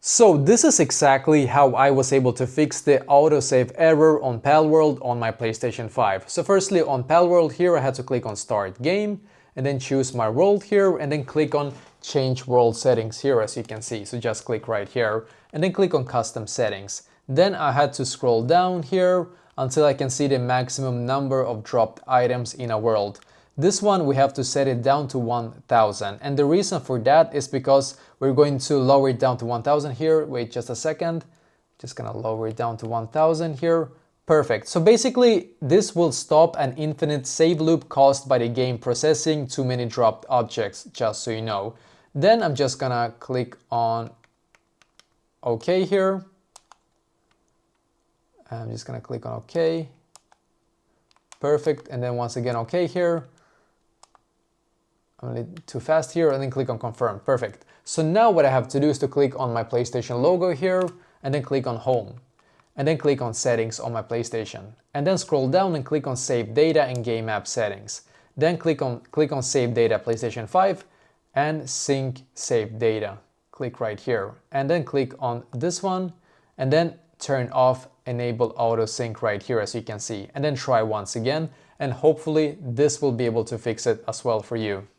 So this is exactly how I was able to fix the autosave error on Palworld on my PlayStation 5. So firstly on Palworld here I had to click on start game and then choose my world here and then click on change world settings here as you can see. So just click right here and then click on custom settings. Then I had to scroll down here until I can see the maximum number of dropped items in a world. This one we have to set it down to 1000, and the reason for that is because we're going to lower it down to 1000 here. Wait just a second, just gonna lower it down to 1000 here. Perfect. So basically this will stop an infinite save loop caused by the game processing too many dropped objects, just so you know. Then I'm just gonna click on OK here. I'm just gonna click on OK. Perfect, and then once again OK here. I'm a little too fast here, and then click on confirm. Perfect. So now what I have to do is to click on my PlayStation logo here and then click on home and then click on settings on my PlayStation and then scroll down and click on save data and game app settings. Then click on save data PlayStation 5 and sync save data. Click right here and then click on this one and then turn off enable auto sync right here as you can see, and then try once again, and hopefully this will be able to fix it as well for you.